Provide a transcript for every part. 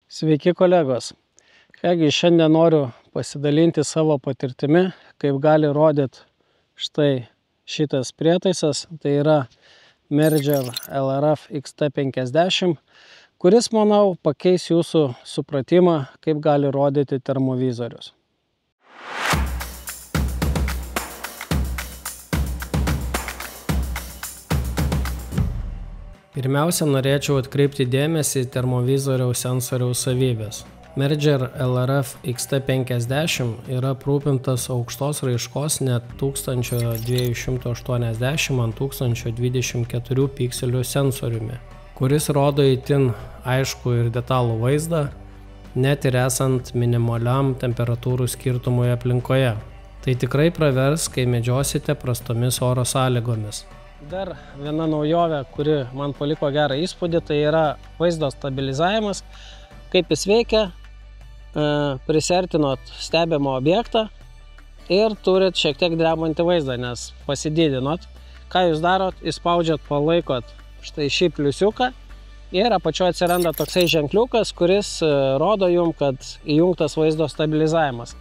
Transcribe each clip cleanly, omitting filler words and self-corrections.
Sveiki kolegos. Kągi, šiandien noriu pasidalinti savo patirtimi, kaip gali rodyti štai šitas prietaisas. Tai yra Merger LRF XT50, kuris, manau, pakeis jūsų supratimą, kaip gali rodyti termovizorius. Pirmiausia, norėčiau atkreipti dėmesį į termovizoriaus sensoriaus savybės. Merger LRF XT50 yra aprūpintas aukštos raiškos net 1280 ant 1024 pikselių sensoriumi, kuris rodo itin aiškų ir detalų vaizdą, net ir esant minimaliam temperatūrų skirtumui aplinkoje. Tai tikrai pravers, kai medžiosite prastomis oro sąlygomis. Dar viena naujovė, kuri man paliko gerą įspūdį, tai yra vaizdo stabilizavimas. Kaip jis veikia, prisertinot stebimą objektą ir turit šiek tiek drebantį vaizdą, nes pasididinot. Ką jūs darot? Įspaudžiat, palaikot štai šį pliusiuką ir apačioje atsiranda toksai ženkliukas, kuris rodo jum, kad įjungtas vaizdo stabilizavimas.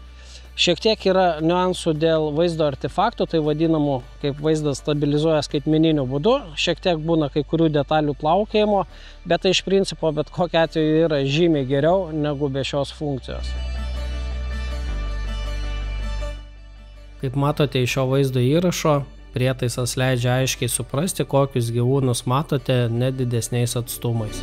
Šiek tiek yra niuansų dėl vaizdo artefaktų, tai vadinamų, kaip vaizdas stabilizuoja skaitmeniniu būdu. Šiek tiek būna kai kurių detalių plaukėjimo, bet tai iš principo bet kokiu atveju yra žymiai geriau negu be šios funkcijos. Kaip matote iš šio vaizdo įrašo, prietaisas leidžia aiškiai suprasti, kokius gyvūnus matote net didesniais atstumais.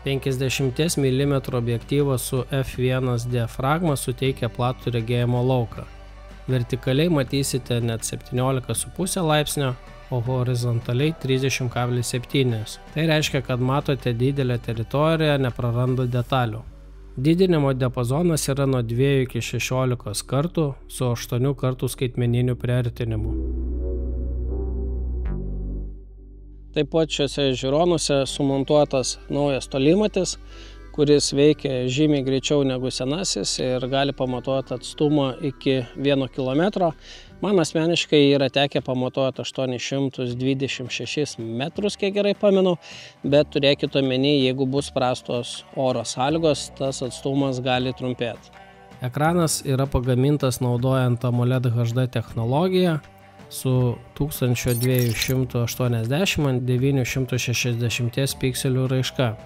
(50 mm) objektyvas su f1 diafragma suteikia platų regėjimo lauką. Vertikaliai matysite net 17,5 laipsnio, o horizontaliai 30,7. Tai reiškia, kad matote didelę teritoriją, nepraranda detalių. Didinimo diapazonas yra nuo 2 iki 16 kartų su 8 kartų skaitmeniniu priartinimu. Taip pat šiuose žiūronuose sumontuotas naujas tolimatis, kuris veikia žymiai greičiau negu senasis ir gali pamatuoti atstumą iki 1 km. Man asmeniškai yra tekę pamatuoti 826 metrus, kiek gerai pamenu, bet turėkite omeny, jeigu bus prastos oro sąlygos, tas atstumas gali trumpėti. Ekranas yra pagamintas naudojant AMOLED HD technologiją su 1280 ant 960 pikselių raiška.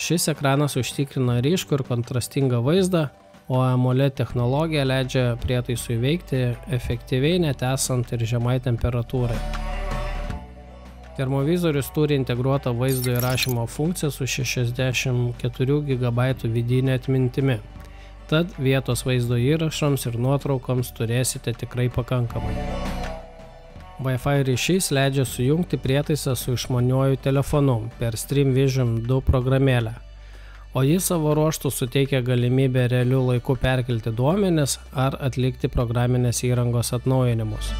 Šis ekranas užtikrina ryškų ir kontrastingą vaizdą, o AMOLED technologija leidžia prietaisui veikti efektyviai net esant ir žemai temperatūrai. Termovizorius turi integruotą vaizdo įrašymo funkciją su 64 GB vidine atmintimi, tad vietos vaizdo įrašams ir nuotraukoms turėsite tikrai pakankamai. Wi-Fi ryšys leidžia sujungti prietaisą su išmaniuoju telefonu per StreamVision 2 programėlę, o jis savo ruožtu suteikia galimybę realiu laiku perkelti duomenis ar atlikti programinės įrangos atnaujinimus.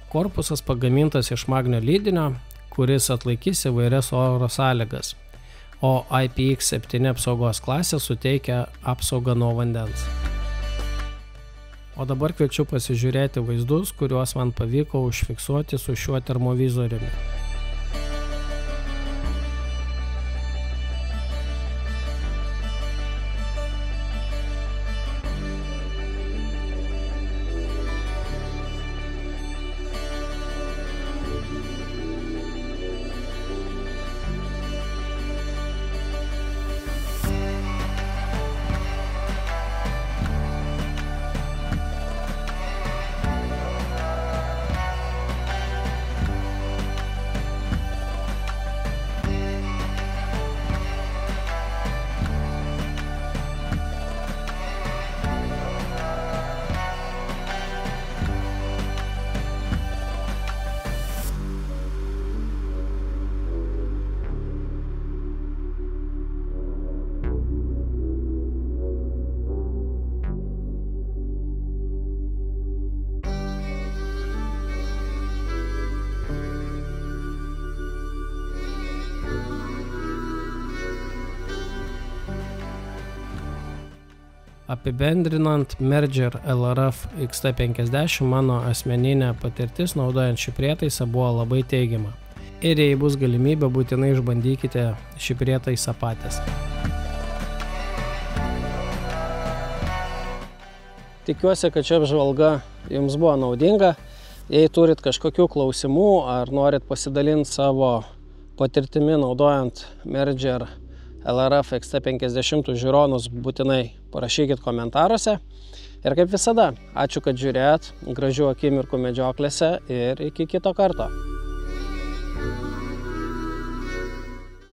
Korpusas pagamintas iš magnio lydinio, kuris atlaikys įvairias oro sąlygas, o IPX7 apsaugos klasė suteikia apsaugą nuo vandens. O dabar kviečiu pasižiūrėti vaizdus, kuriuos man pavyko užfiksuoti su šiuo termovizoriumi. Apibendrinant, Merger LRF XT50 mano asmeninė patirtis naudojant šį prietaisą buvo labai teigiama. Ir jei bus galimybė, būtinai išbandykite šį prietaisą patys. Tikiuosi, kad ši apžvalga jums buvo naudinga. Jei turit kažkokių klausimų ar norit pasidalinti savo patirtimi naudojant Merger LRF XT50 žiūronus, būtinai parašykit komentaruose. Ir kaip visada, ačiū, kad žiūrėjot, gražių akimirkų medžioklėse ir iki kito karto.